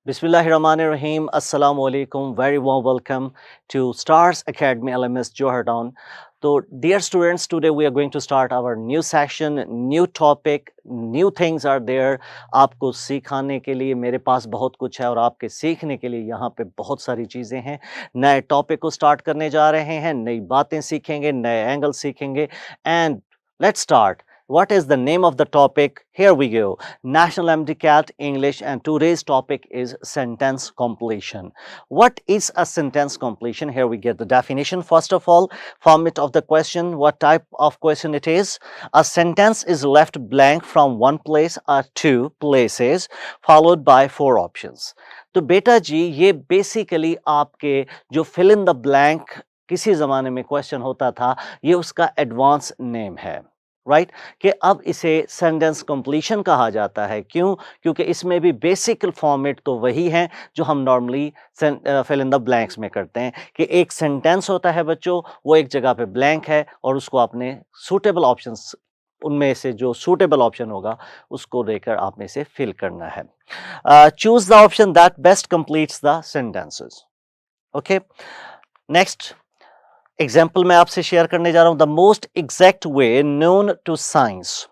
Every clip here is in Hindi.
Bismillahirrahmanirrahim. Assalamu alaikum. Very warm welcome to Stars Academy LMS Johar. So, dear students, today we are going to start our new session, new topic, new things are there. आपको सिखाने के लिए मेरे पास बहुत कुछ है और आपके सीखने के लिए यहाँ पे बहुत सारी चीज़ें हैं. नए टॉपिक को स्टार्ट करने जा रहे हैं, नई बातें सीखेंगे, नए एंगल सीखेंगे. And let's start. What is the name of the topic? Here we go. National MCAT English, and today's topic is sentence completion. What is a sentence completion? Here we get the definition. First of all, format of the question, what type of question it is. A sentence is left blank from one place or two places followed by four options. तो बेटा जी ये बेसिकली आपके जो fill in the blank किसी ज़माने में क्वेश्चन होता था, ये उसका एडवांस नेम है, राइट कि अब इसे सेंटेंस कंप्लीशन कहा जाता है. क्यों? क्योंकि इसमें भी बेसिक फॉर्मेट तो वही है जो हम normally fill in the blanks में करते हैं कि एक सेंटेंस होता है बच्चों, वो एक जगह पे ब्लैंक है और उसको आपने सूटेबल ऑप्शंस उनमें से जो सूटेबल ऑप्शन होगा उसको देकर आपने इसे फिल करना है. Choose the option that best completes the sentences. Okay, next example मैं आपसे शेयर करने जा रहा हूं. The most exact way known to science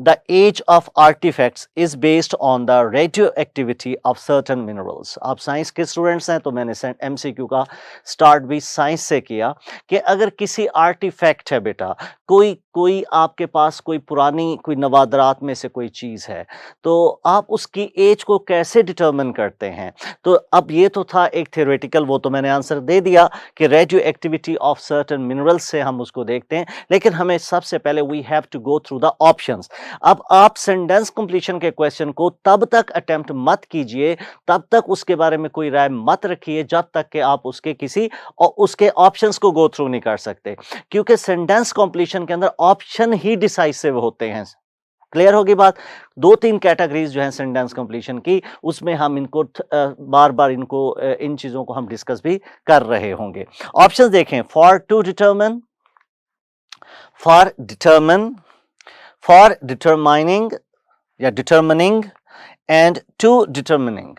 the age of artifacts is based on the radioactivity of certain minerals. आप साइंस के स्टूडेंट्स हैं तो मैंने एमसीक्यू का स्टार्ट भी साइंस से किया कि अगर किसी आर्टिफैक्ट है बेटा, कोई आपके पास कोई पुरानी कोई नवादरात में से कोई चीज़ है, तो आप उसकी एज को कैसे डिटर्मिन करते हैं. तो अब ये तो था एक थ्योरेटिकल, वो तो मैंने आंसर दे दिया कि radioactivity of certain minerals से हम उसको देखते हैं. लेकिन हमें सबसे पहले we have to go through the options. अब आप सेंटेंस कंप्लीशन के क्वेश्चन को तब तक अटेम्प्ट मत कीजिए, तब तक उसके बारे में कोई राय मत रखिए जब तक कि आप उसके किसी और उसके ऑप्शंस को गो थ्रू नहीं कर सकते, क्योंकि सेंटेंस कंप्लीशन के अंदर ऑप्शन ही डिसाइसिव होते हैं. क्लियर होगी बात. दो तीन कैटेगरीज जो हैं सेंटेंस कंप्लीशन की, उसमें हम इनको बार बार इन चीजों को हम डिस्कस भी कर रहे होंगे. ऑप्शंस देखें. For to determine, for determine, for determining या डिटरमिनिंग एंड टू डिटरमिनिंग.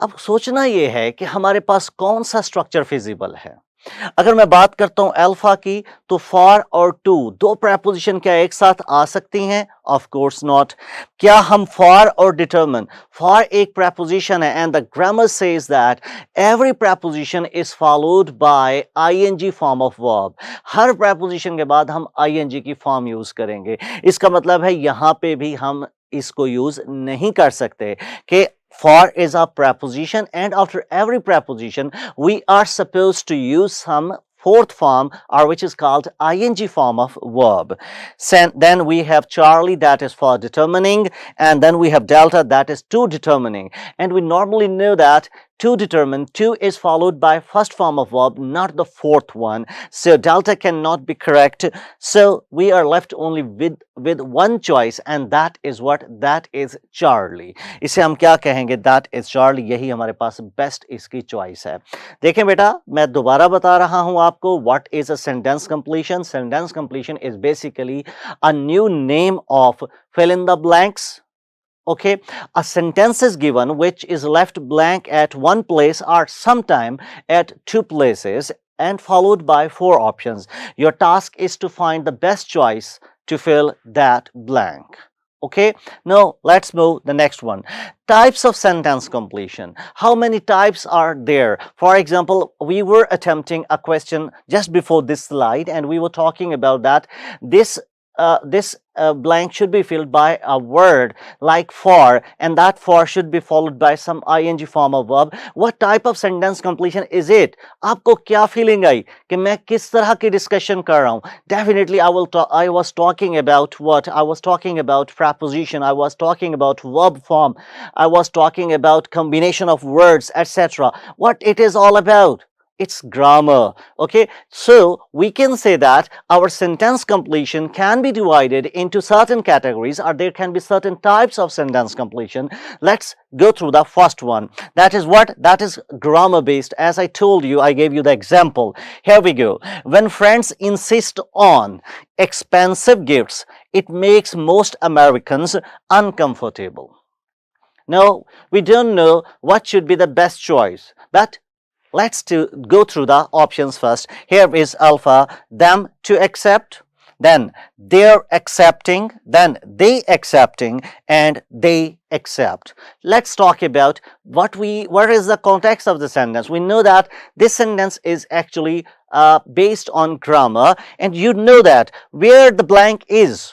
अब सोचना यह है कि हमारे पास कौन सा स्ट्रक्चर फिजिबल है. अगर मैं बात करता हूं अल्फा की, तो फॉर और टू दो प्रेपोजिशन क्या एक साथ आ सकती हैं? Of course not. क्या हम फॉर और डिटरमिन, फॉर एक प्रेपोजिशन है and the grammar says that every preposition is followed by ING form of verb. हर प्रेपोजिशन के बाद हम आईएनजी की फॉर्म यूज करेंगे. इसका मतलब है यहां पे भी हम इसको यूज नहीं कर सकते कि for is a preposition and after every preposition we are supposed to use some fourth form or which is called ing form of verb. Then we have Charlie, that is for determining, and then we have Delta, that is to determining. And we normally know that to determine, to is followed by first form of verb, not the fourth one. So Delta cannot be correct. So we are left only with one choice, and that is what? That is Charlie. इसे हम क्या कहेंगे? That is Charlie. यही हमारे पास बेस्ट इसकी चॉइस है. देखें बेटा, मैं दोबारा बता रहा हूं आपको, what is a sentence completion? Sentence completion is basically a new name of fill in the blanks. Okay, a sentence is given which is left blank at one place or sometime at two places and followed by four options. Your task is to find the best choice to fill that blank. Okay, now let's move the next one. Types of sentence completion. How many types are there? For example, we were attempting a question just before this slide and we were talking about that this blank should be filled by a word like for, and that for should be followed by some ing form of verb. What type of sentence completion is it? आपको क्या फीलिंग आई कि मैं किस तरह की डिस्कशन कर रहा हूं? Definitely I was talking about what? I was talking about preposition, I was talking about verb form, I was talking about combination of words, etc. What it is all about? It's grammar. Okay, so we can say that our sentence completion can be divided into certain categories, or there can be certain types of sentence completion. Let's go through the first one. That is what? That is grammar based. As I told you, I gave you the example. Here we go. When friends insist on expensive gifts, it makes most Americans uncomfortable. No, we don't know what should be the best choice. But let's go through the options first. Here is alpha, them to accept, then they're accepting, then they accepting, and they accept. Let's talk about what is the context of the sentence. We know that this sentence is actually based on grammar, and you know that where the blank is.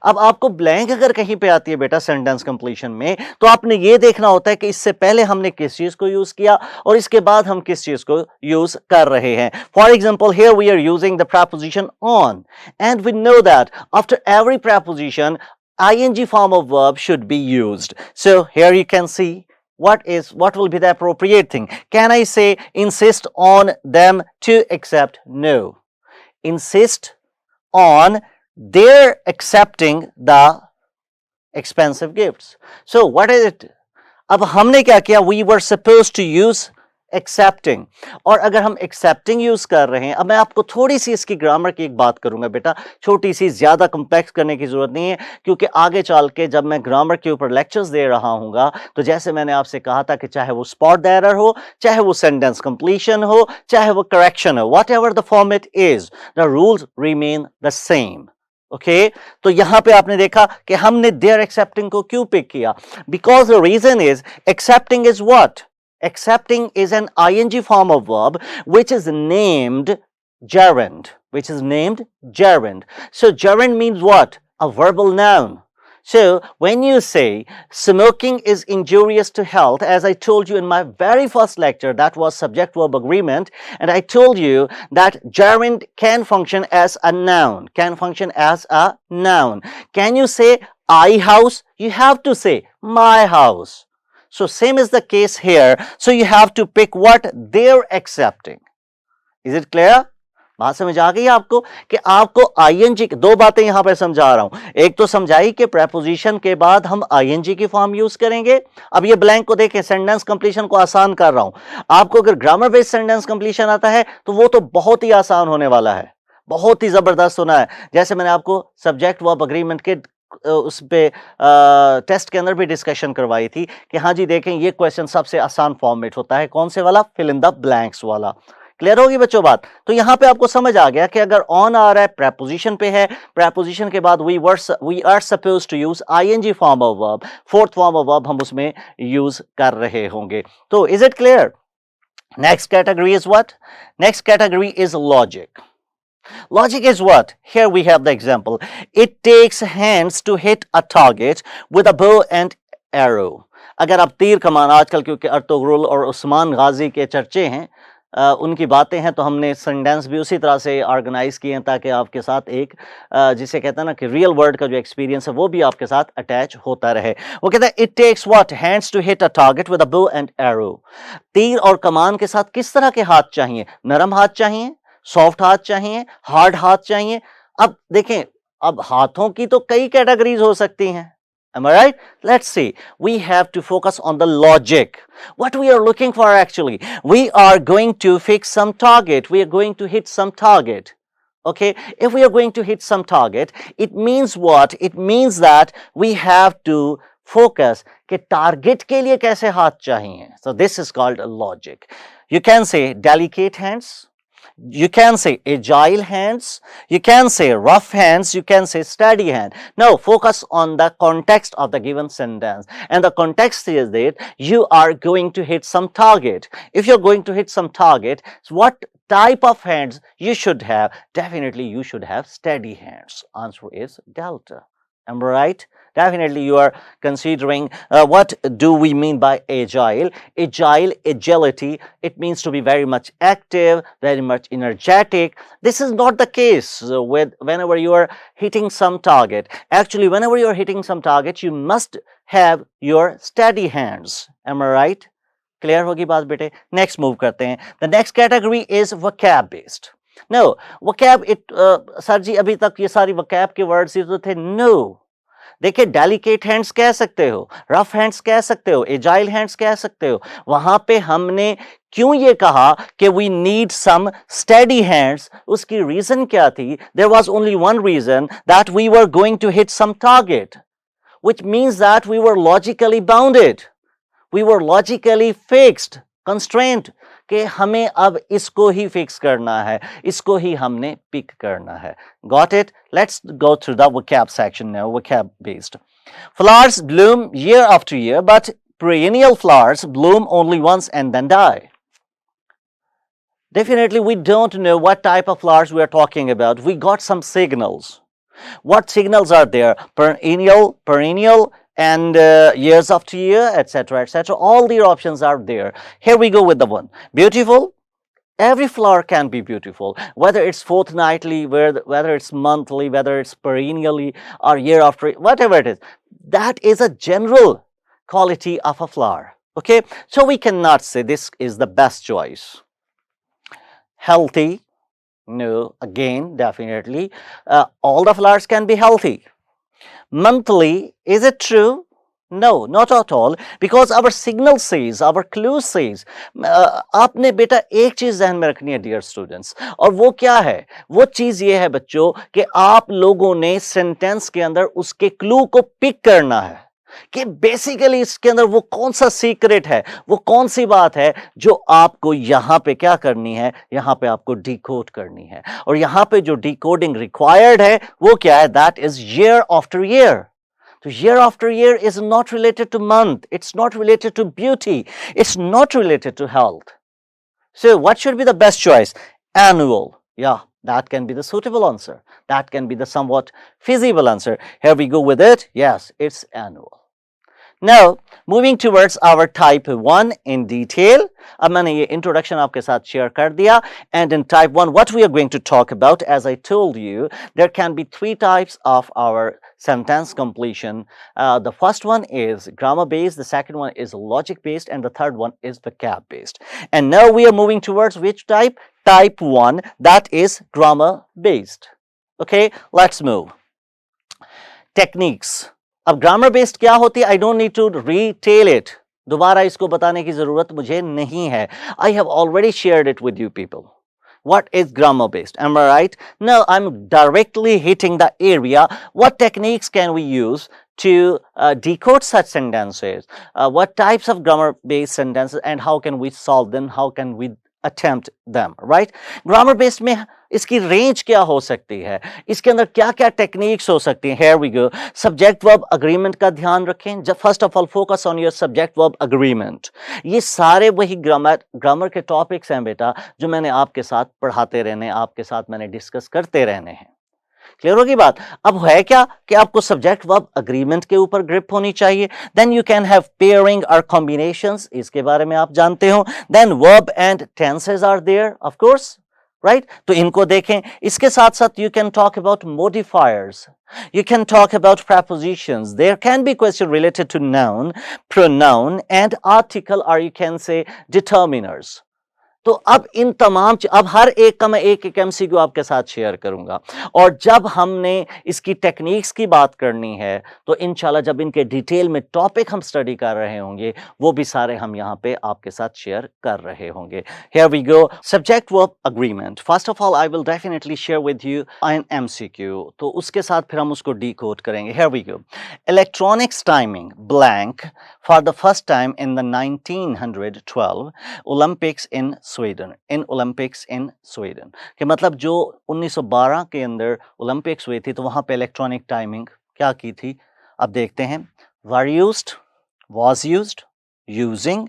अब आपको ब्लैंक अगर कहीं पे आती है बेटा सेंटेंस कंप्लीशन में, तो आपने ये देखना होता है कि इससे पहले हमने किस चीज को यूज किया और इसके बाद हम किस चीज को यूज कर रहे हैं. For example here we are using the preposition on, and we know that after every preposition ing form of verb should be used. So here you can see what will be the appropriate thing. Can I say insist on them to accept? No. Insist on they're accepting the expensive gifts. So what is it? अब हमने क्या किया? We were supposed to use accepting. और अगर हम accepting यूज कर रहे हैं, अब मैं आपको थोड़ी सी इसकी ग्रामर की एक बात करूंगा बेटा, छोटी सी, ज्यादा कॉम्प्लेक्स करने की जरूरत नहीं है, क्योंकि आगे चल के जब मैं ग्रामर के ऊपर लेक्चर्स दे रहा हूंगा, तो जैसे मैंने आपसे कहा था कि चाहे वो स्पॉट द एरर हो, चाहे वो सेंटेंस कंप्लीशन हो, चाहे वो करेक्शन हो, what ever the format is, the rules remain the same. Okay तो यहां पे आपने देखा कि हमने देयर एक्सेप्टिंग को क्यों पिक किया? Because the reason is accepting is what? Accepting is an ing form of verb which is named gerund. So gerund means what? A verbal noun. So when you say smoking is injurious to health, as I told you in my very first lecture, that was subject verb agreement, and I told you that gerund can function as a noun. Can you say I house? You have to say my house. So same is the case here. So you have to pick what they're accepting. Is it clear? बात समझ आ गई आपको कि आपको ing, दो बातें यहां पर समझा रहा हूं. एक तो समझाई कि preposition के बाद हम ing की फॉर्म यूज करेंगे. अब ये ब्लैंक को देखें, सेंटेंस कंप्लीशन को आसान कर रहा हूं. आपको अगर ग्रामर बेस्ड सेंटेंस कंप्लीशन आता है तो वो तो बहुत ही आसान होने वाला है, बहुत ही जबरदस्त होना है. जैसे मैंने आपको सब्जेक्ट वर्ब अग्रीमेंट के उस पे टेस्ट के अंदर भी डिस्कशन करवाई थी कि हाँ जी देखें ये क्वेश्चन सबसे आसान फॉर्मेट होता है, कौन से वाला? फिल इन द ब्लैंक्स वाला. क्लियर होगी बच्चों बात? तो यहां पे आपको समझ आ गया कि अगर ऑन आ रहा है, प्रेपोजिशन पे है, प्रेपोजिशन के बाद we are supposed to use ING form of verb, fourth form of verb हम उसमें यूज कर रहे होंगे. तो is it clear? Next category is what? Next category is logic. Logic is what? Here we have the example. It takes hands to hit a target with a bow and arrow. अगर आप तीर कमान, आजकल क्योंकि अर्तुगरुल और उस्मान गाजी के चर्चे हैं, उनकी बातें हैं, तो हमने सेंटेंस भी उसी तरह से ऑर्गेनाइज किए हैं ताकि आपके साथ एक जिसे कहते हैं ना कि रियल वर्ल्ड का जो एक्सपीरियंस है वो भी आपके साथ अटैच होता रहे. वो कहता है it takes what? Hands to hit a target with a bow and arrow. तीर और कमान के साथ किस तरह के हाथ चाहिए? नरम हाथ चाहिए, सॉफ्ट हाथ चाहिए, हार्ड हाथ चाहिए. अब देखें, अब हाथों की तो कई कैटेगरीज हो सकती हैं. Am I right? Let's see. We have to focus on the logic. What we are looking for actually, we are going to fix some target. We are going to hit some target. Okay, if we are going to hit some target, it means what? It means that we have to focus कि टारगेट के लिए कैसे हाथ चाहिए. So this is called logic. You can say delicate hands, you can say agile hands, you can say rough hands, you can say steady hand. Now focus on the context of the given sentence, and the context is that you are going to hit some target. If you're going to hit some target, so what type of hands you should have? Definitely you should have steady hands. Answer is delta. Am I right? Definitely you are considering what do we mean by agile? Agility, it means to be very much active, very much energetic. This is not the case with whenever you are hitting some target. Actually, whenever you are hitting some target, you must have your steady hands. Am I right? Clear होगी बात बेटे? Next move करते हैं. The next category is vocab based. No, vocab sir ji अभी तक ये सारी vocab के वर्ड्स ही तो थे. No. देखिए, डेलिकेट हैंड्स कह सकते हो, रफ हैंड्स कह सकते हो, एजाइल हैंड्स कह सकते हो. वहां पे हमने क्यों ये कहा कि we need some steady hands? उसकी रीजन क्या थी? There was only one reason, that we were going to hit some target. which means that we were logically bounded, we were logically fixed, constrained कि हमें अब इसको ही फिक्स करना है, इसको ही हमने पिक करना है. Got it? Let's go through the vocab section now, vocab based. Flowers bloom year after year, but perennial flowers bloom only once and then die. Definitely we don't know what type of flowers we are talking about. We got some signals. What signals are there? Perennial, and years after year, etc., etc. All the options are there. Here we go with the one. Beautiful. Every flower can be beautiful, whether it's fortnightly, whether it's monthly, whether it's perennially, or year after, whatever it is. That is a general quality of a flower. Okay, so we cannot say this is the best choice. Healthy. No, again, definitely. All the flowers can be healthy. Monthly, is it true? No, not at all, because our signal says, our clue says, आपने बेटा एक चीज ध्यान में रखनी है डियर स्टूडेंट्स, और वो क्या है? वो चीज ये है बच्चों कि आप लोगों ने सेंटेंस के अंदर उसके क्लू को पिक करना है कि बेसिकली इसके अंदर वो कौन सा सीक्रेट है, वो कौन सी बात है जो आपको यहां पे क्या करनी है, यहां पे आपको डिकोड करनी है. और यहां पे जो डिकोडिंग रिक्वायर्ड है वो क्या है? That is year after year. So year after year is not related to month, it's not related to beauty, it's not related to health. So what should be the best choice? Annual. Yeah, that can be the suitable answer. That can be the somewhat feasible answer. Here we go with it. Yes, it's annual. Now, moving towards our type 1 in detail. अब मैंने ये introduction आपके साथ share कर दिया. And in type 1, what we are going to talk about, as I told you, there can be 3 types of our sentence completion. The first one is grammar based, the second one is logic based, and the third one is vocab based. And now we are moving towards which type? Type 1, that is grammar based. Okay, let's move. Techniques. अब ग्रामर बेस्ड क्या होती है? I don't need to retell it. दोबारा इसको बताने की जरूरत मुझे नहीं है. I have already shared it with you people. What is grammar based? Am I right? Now I'm directly hitting the area. What techniques can we use to decode such sentences? What types of grammar based sentences and how can we solve them? How can we attempt them? Right? Grammar based में इसकी रेंज क्या हो सकती है, इसके अंदर क्या क्या टेक्निक्स हो सकती हैं. Here we go. Subject verb agreement का ध्यान रखें. जब first of all focus on your subject verb agreement. ये सारे वही ग्रामर के टॉपिक्स हैं बेटा जो मैंने आपके साथ पढ़ाते रहने, आपके साथ मैंने डिस्कस करते रहने हैं. क्लियर होगी बात? अब है क्या कि आपको सब्जेक्ट वर्ब अग्रीमेंट के ऊपर ग्रिप होनी चाहिए. Then you can have pairing और कॉम्बिनेशंस, इसके बारे में आप जानते हो. Then verb and tenses are there of course, right? तो इनको देखें. इसके साथ साथ you can talk about modifiers, you can talk about prepositions. There can be question related to noun, pronoun and article, or you can say determiners. तो अब इन तमाम अब हर एक का मैं एक एक एमसीक्यू आपके साथ शेयर करूंगा. और जब हमने इसकी टेक्निक्स की बात करनी है तो इंशाल्लाह जब इनके डिटेल में टॉपिक हम स्टडी कर रहे होंगे वो भी सारे हम यहाँ पे आपके साथ शेयर कर रहे होंगे. Here we go. Subject verb agreement. First of all, I will definitely share with you an MCQ. तो उसके साथ फिर हम उसको decode करेंगे. Here we go. Electronics timing blank for the first time in the 1912 Olympics in Sweden. In Olympics in Sweden. कि मतलब जो 1912 के अंदर ओलंपिक्स हुई थी तो वहां पे इलेक्ट्रॉनिक टाइमिंग क्या की थी. अब देखते हैं. Were used, was used, using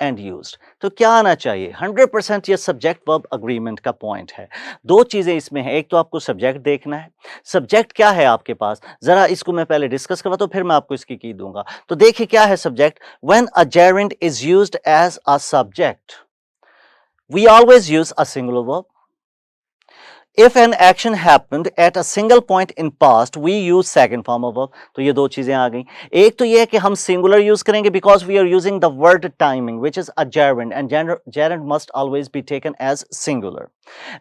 and used. तो क्या आना चाहिए? 100% ये सब्जेक्ट वर्ब अग्रीमेंट का पॉइंट है. दो चीजें इसमें है. एक तो आपको सब्जेक्ट देखना है. सब्जेक्ट क्या है आपके पास, जरा इसको मैं पहले डिस्कस करवा तो फिर मैं आपको इसकी की दूंगा. तो देखिए क्या है subject. When a gerund is used as a subject, we always use a singular verb. If an action happened at a single point in past, we use second form of verb. तो ये दो चीजें आ गई. एक तो ये है कि हम singular use करेंगे because we are using the word timing, which is a gerund, and gerund must always be taken as singular.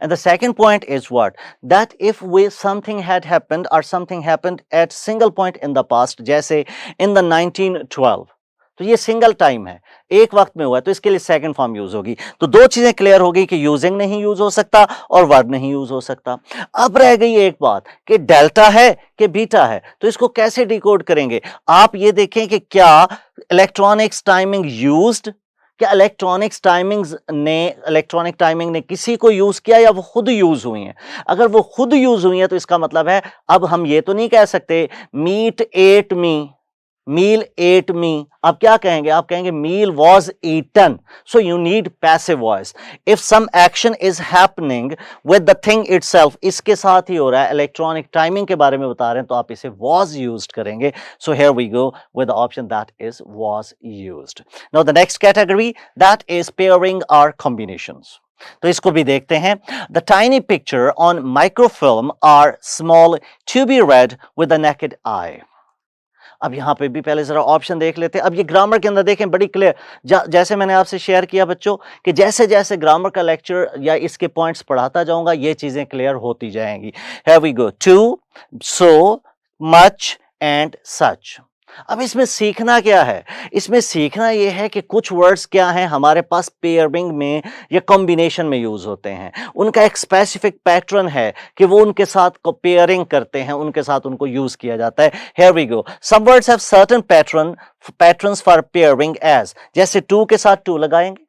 And the second point is what? That if something had happened or something happened at single point in the past, जैसे in the 1912. तो ये सिंगल टाइम है, एक वक्त में हुआ है, तो इसके लिए सेकंड फॉर्म यूज होगी। तो दो चीजें क्लियर हो गई कि यूजिंग नहीं यूज हो सकता और वर्ब नहीं यूज हो सकता। अब रह गई एक बात कि डेल्टा है कि बीटा है, तो इसको कैसे डिकोड करेंगे। आप ये देखें कि क्या इलेक्ट्रॉनिक्स टाइमिंग यूज्ड, क्या इलेक्ट्रॉनिक टाइमिंग ने किसी को यूज किया या वो खुद यूज हुई है। अगर वो खुद यूज हुई है तो इसका मतलब है अब हम ये तो नहीं कह सकते meet at me, meal at me, आप क्या कहेंगे, आप कहेंगे meal was eaten. So you need passive voice. If some action is happening with the thing itself, इसके साथ ही हो रहा है, इलेक्ट्रॉनिक टाइमिंग के बारे में बता रहे हैं, तो आप इसे वॉज यूज्ड करेंगे। So here we go with the option that is was used. Now the next category that is pairing or combinations. तो इसको भी देखते हैं। The tiny picture on microfilm are small to be read with the naked eye. अब यहां पे भी पहले जरा ऑप्शन देख लेते हैं। अब ये ग्रामर के अंदर देखें बड़ी क्लियर, जैसे मैंने आपसे शेयर किया बच्चों कि जैसे जैसे ग्रामर का लेक्चर या इसके पॉइंट्स पढ़ाता जाऊंगा ये चीजें क्लियर होती जाएंगी। Here we go, too, so, much and such. अब इसमें सीखना क्या है, इसमें सीखना यह है कि कुछ वर्ड्स क्या हैं हमारे पास पेयरिंग में या कॉम्बिनेशन में यूज होते हैं, उनका एक स्पेसिफिक पैटर्न है कि वो उनके साथ पेयरिंग करते हैं, उनके साथ उनको यूज किया जाता है। Here we go, some words have certain patterns for pairing as, जैसे टू के साथ टू लगाएंगे,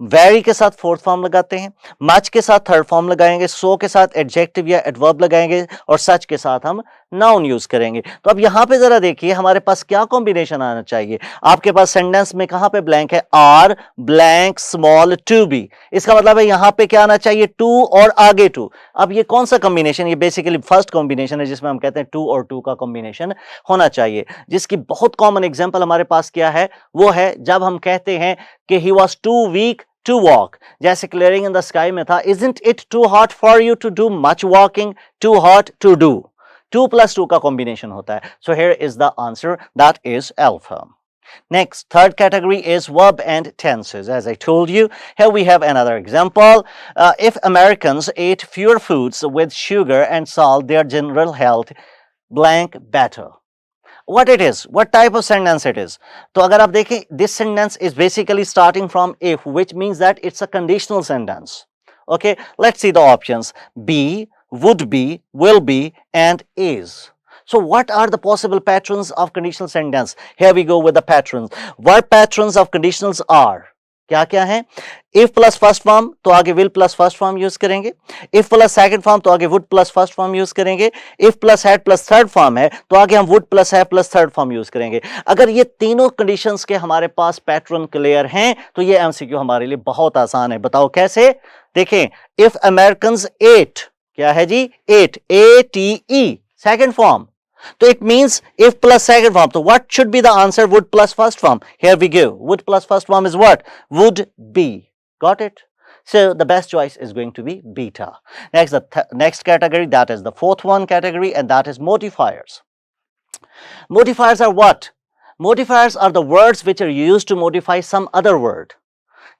वेरी के साथ फोर्थ फॉर्म लगाते हैं, मच के साथ थर्ड फॉर्म लगाएंगे, सो के साथ एडजेक्टिव या एडवर्ब लगाएंगे और सच के साथ हम नाउन यूज करेंगे। तो अब यहां पे जरा देखिए हमारे पास क्या कॉम्बिनेशन आना चाहिए। आपके पास सेंटेंस में कहां पे ब्लैंक है, are blank small to be, इसका मतलब है यहां पे क्या आना चाहिए, टू और आगे टू। अब ये कौन सा कॉम्बिनेशन, ये बेसिकली फर्स्ट कॉम्बिनेशन है जिसमें हम कहते हैं टू और टू का कॉम्बिनेशन होना चाहिए। जिसकी बहुत कॉमन एग्जाम्पल हमारे पास क्या है, वो है जब हम कहते हैं कि he was too weak to walk, जैसे clearing in the sky में था, isn't it too hot for you to do much walking, too hot to do, 2 plus 2 का combination होता है। So here is the answer, that is alpha. Next, third category is verb and tenses. As I told you, here we have another example. If Americans ate fewer foods with sugar and salt, their general health blank better. What it is, what type of sentence it is. तो अगर आप देखें, this sentence is basically starting from if, which means that it's a conditional sentence. Okay, let's see the options. Be, would be, will be, and is. So what are the possible patterns of conditional sentence? Here we go with the patterns. What patterns of conditionals are? क्या क्या है, if प्लस फर्स्ट फॉर्म तो आगे will plus first form use करेंगे, if प्लस सेकंड फॉर्म तो आगे would plus first form use करेंगे, if plus had plus third form है तो आगे हम would plus have plus third form use करेंगे। अगर ये तीनों कंडीशंस के हमारे पास पैटर्न क्लियर हैं तो ये एमसीक्यू हमारे लिए बहुत आसान है। बताओ कैसे, देखें, if Americans ate, क्या है जी, ate, ATE सेकंड फॉर्म, तो it means if plus second form, so what should be the answer, would plus first form? Here we go, would plus first form is what, would be. Got it? So the best choice is going to be beta. Next, the next category, that is the fourth one category, and that is modifiers. Modifiers are what? Modifiers are the words which are used to modify some other word.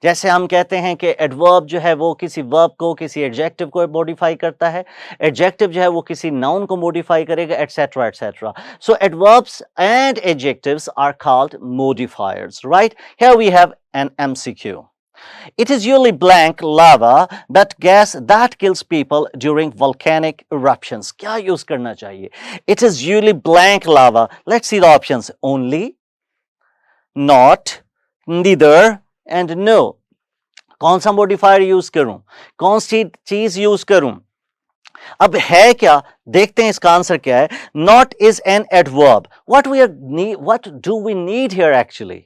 जैसे हम कहते हैं कि एडवर्ब जो है वो किसी वर्ब को, किसी एडजेक्टिव को मॉडिफाई करता है, एडजेक्टिव जो है वो किसी नाउन को मॉडिफाई करेगा, etcetera etcetera. So adverbs and adjectives are called modifiers, right? Here we have an MCQ. It is usually blank lava but gas that kills people during volcanic eruptions. क्या यूज करना चाहिए? It is usually blank lava. Let's see the options. Only, not, neither and no. कौन सा मॉडिफायर यूज करूं, कौन सी चीज यूज करूं? अब है क्या, देखते हैं इसका आंसर क्या है। Not is an adverb. What do we need here actually?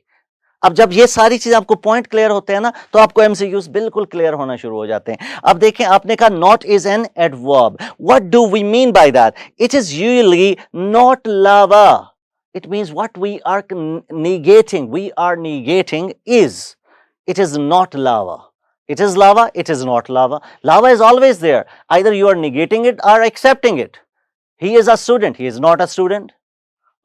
अब जब ये सारी चीज आपको पॉइंट क्लियर होते हैं ना तो आपको एमसीक्यूज बिल्कुल क्लियर होना शुरू हो जाते हैं। अब देखें, आपने कहा not is an adverb, what do we mean by that? It is usually not lava. It means what we are negating is. It is not lava. It is lava, it is not lava. Lava is always there. Either you are negating it or accepting it. He is a student, he is not a student.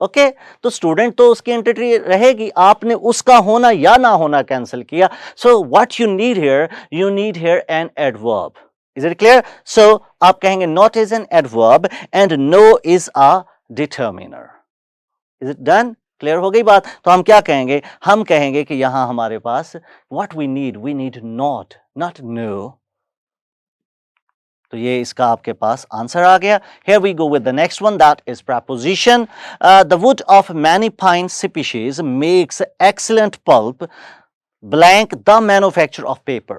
Okay? तो स्टूडेंट तो उसकी एंटिटी रहेगी, आपने उसका होना या ना होना कैंसिल किया. So what you need here an adverb. Is it clear? So आप कहेंगे not is an adverb and no is a determiner. Is it done? Clear हो गई बात? तो हम क्या कहेंगे? हम कहेंगे कि यहां हमारे पास what we need not, not no. तो ये इसका आपके पास आंसर आ गया। Here we go with the next one, that is preposition. The wood of many pine species makes excellent pulp, blank the manufacture of paper.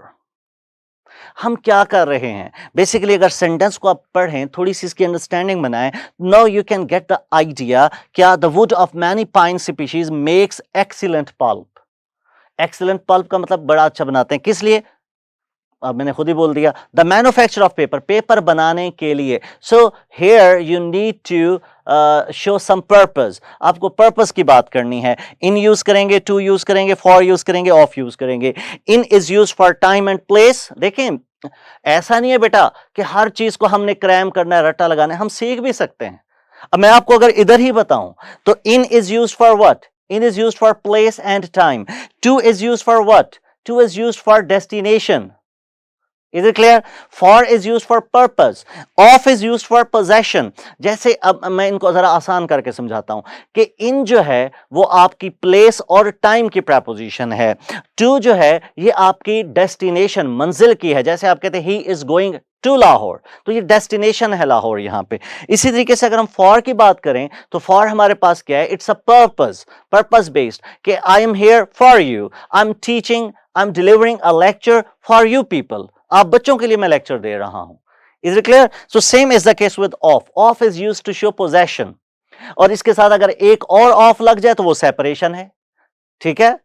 हम क्या कर रहे हैं? बेसिकली अगर सेंटेंस को आप पढ़ें, थोड़ी सी इसकी अंडरस्टैंडिंग बनाएं, now you can get the idea. क्या the wood of many pine species makes excellent pulp. Excellent pulp का मतलब बड़ा अच्छा बनाते हैं, किस लिए? अब मैंने खुद ही बोल दिया, the manufacture of paper, paper बनाने के लिए। So here you need to show some purpose, आपको पर्पस की बात करनी है। इन यूज करेंगे, टू यूज करेंगे, फॉर यूज करेंगे, ऑफ यूज करेंगे। In is use for time and place. देखें, ऐसा नहीं है बेटा कि हर चीज को हमने क्रैम करना है, रट्टा लगाना है, हम सीख भी सकते हैं। अब मैं आपको अगर इधर ही बताऊं तो in is use for what? In is use for place and time. To is use for what? To is use for destination. Is it clear? For is used for purpose. Of is used for possession. जैसे अब मैं इनको जरा आसान करके समझाता हूं कि इन जो है वो आपकी प्लेस और टाइम की प्रपोजिशन है। टू जो है ये आपकी डेस्टिनेशन, मंजिल की है। जैसे आप कहते हैं he is going to Lahore, तो ये डेस्टिनेशन है लाहौर यहां पे। इसी तरीके से अगर हम फॉर की बात करें तो फॉर हमारे पास क्या है? It's a purpose, purpose based, कि I am here for you, I am teaching, I am delivering a lecture for you people. आप बच्चों के लिए मैं लेक्चर दे रहा हूं। Is it clear? So same is the case with of. Of is used to show possession, और इसके साथ अगर एक और ऑफ लग जाए तो वो सेपरेशन है। ठीक है,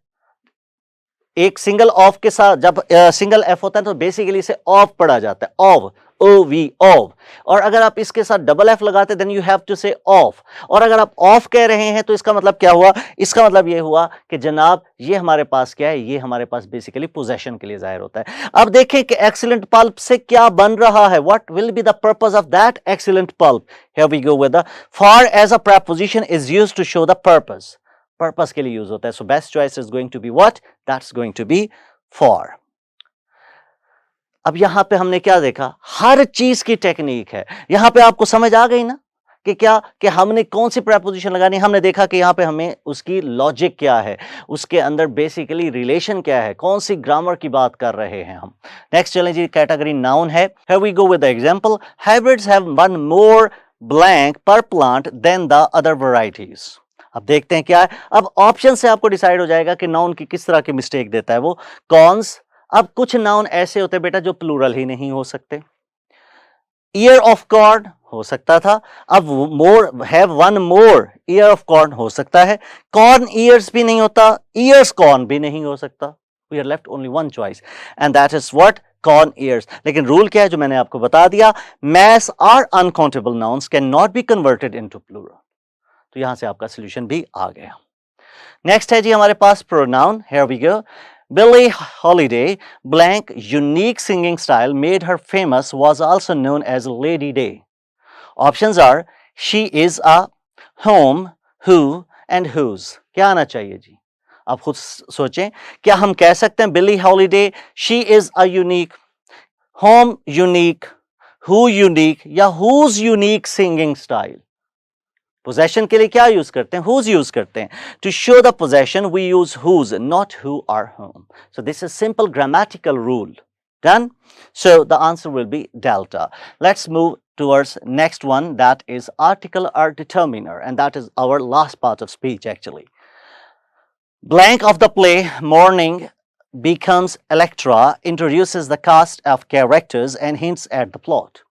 एक सिंगल ऑफ के साथ जब सिंगल एफ होता है तो बेसिकली इसे ऑफ पढ़ा जाता है, ऑफ, ओ वी, ऑफ। और अगर आप इसके साथ डबल एफ लगाते देन यू हैव टू से ऑफ। और अगर आप ऑफ कह रहे हैं तो इसका मतलब क्या हुआ? इसका मतलब ये हुआ कि जनाब ये हमारे पास क्या है? ये हमारे पास बेसिकली पोजेशन के लिए जाहिर होता है। अब देखें कि एक्सीलेंट पल्प से क्या बन रहा है। What will be the purpose of that excellent pulp? Here we go with the for as a preposition is used to show the purpose, purpose के लिए यूज होता है। So best choice is going to be what? That's going to be for. अब यहां पे हमने क्या देखा? हर चीज की टेक्निक है। यहां पे आपको समझ आ गई ना कि क्या, कि हमने कौन सी प्रपोजिशन लगानी। हमने देखा कि यहां पे हमें उसकी लॉजिक क्या है, उसके अंदर बेसिकली रिलेशन क्या है, कौन सी ग्रामर की बात कर रहे हैं हम। नेक्स्ट चलें जी, कैटेगरी नाउन है। Here we go with the example, hybrids have one more blank per plant than the other varieties. अब देखते हैं क्या है। अब ऑप्शन से आपको डिसाइड हो जाएगा कि नाउन की किस तरह की मिस्टेक देता है वो। कॉन्स, अब कुछ नाउन ऐसे होते हैं बेटा जो प्लूरल ही नहीं हो सकते। ईयर ऑफ कॉर्न हो सकता था, अब more, have one more ear of corn हो सकता है। कॉर्न ईयर्स भी नहीं होता, ईयर्स कॉर्न भी नहीं हो सकता। We are left only one choice and that is what? Corn ears. लेकिन रूल क्या है जो मैंने आपको बता दिया, मैस और uncountable nouns can not be converted into plural. तो यहां से आपका सोल्यूशन भी आ गया। नेक्स्ट है जी हमारे पास pronoun. Here we go, Billie Holiday blank unique singing style made her famous was also known as Lady Day. Options are she is a, whom, who and whose. क्या आना चाहिए जी? आप खुद सोचें, क्या हम कह सकते हैं Billie Holiday she is a unique, whom unique, who unique या whose unique singing style? Possession के लिए क्या यूज करते हैं? whose यूज करते हैं। To show the possession we use whose, not who or whom. So this is simple grammatical rule. Done? So the answer will be delta. Let's move towards next one, that is article or determiner, and that is our last part of speech actually. Blank of the play Morning Becomes Electra introduces the cast of characters and hints at the plot.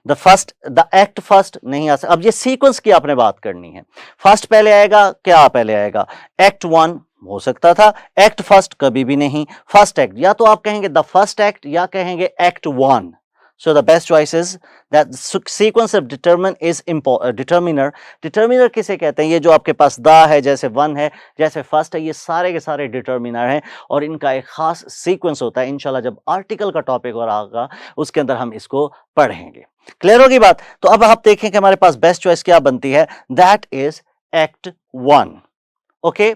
The first, the act first नहीं आ सकता। अब ये सीक्वेंस की आपने बात करनी है। फर्स्ट पहले आएगा, क्या पहले आएगा? एक्ट वन हो सकता था, एक्ट फर्स्ट कभी भी नहीं। फर्स्ट एक्ट, या तो आप कहेंगे द फर्स्ट एक्ट या कहेंगे act one. So the best choice is that sequence of determine is determiner. Determiner किसे कहते हैं? ये जो आपके पास द है, जैसे वन है, जैसे फर्स्ट है, ये सारे के सारे डिटर्मिनर हैं और इनका एक खास सीक्वेंस होता है। इंशाल्लाह जब आर्टिकल का टॉपिक और आएगा उसके अंदर हम इसको पढ़ेंगे। क्लियर होगी बात? तो अब आप देखें कि हमारे पास बेस्ट चॉइस क्या बनती है। That is act one. Okay,